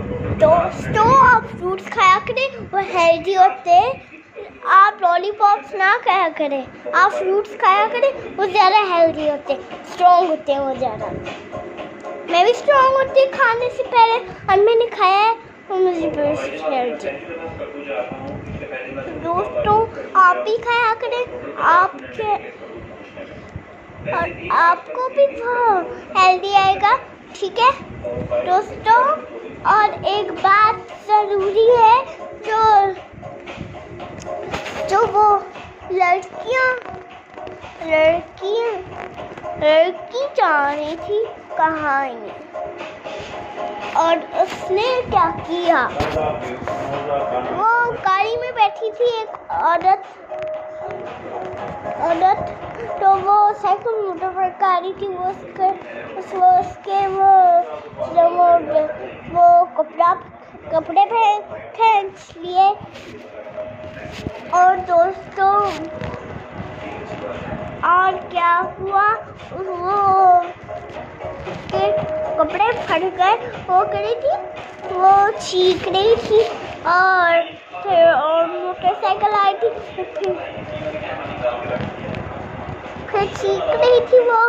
दोस्तों, आप फ्रूट्स खाया करें, वो हेल्दी होते हैं। आप लॉलीपॉप्स ना खाया करें, आप फ्रूट्स खाया करें, वो ज़्यादा हेल्दी होते हैं, स्ट्रॉन्ग होते हैं वो ज़्यादा। मैं भी स्ट्रॉन्ग होती है खाने से पहले, और मैंने खाया है, वो मुझे बेस्ट हेल्दी। दोस्तों, आप भी खाया करें, और आपको भी हेल्दी आएगा, ठीक है दोस्तों। और एक बात ज़रूरी है, जो वो लड़की जा रही थी कहानी, और उसने क्या किया, वो गाड़ी में बैठी थी एक औरत, तो वो साइकिल मोटर पर आ रही थी। वो कपड़े खींच लिए। और दोस्तों, और क्या हुआ, वो उसके कपड़े फट गए। वो करी थी, वो चीख रही थी, और फिर मोटरसाइकिल आई थी, फिर चीख रही थी वो,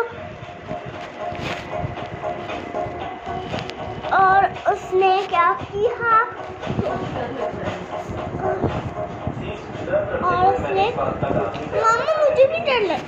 और उसने क्या किया, और उसने, मामा मुझे भी डर लगा।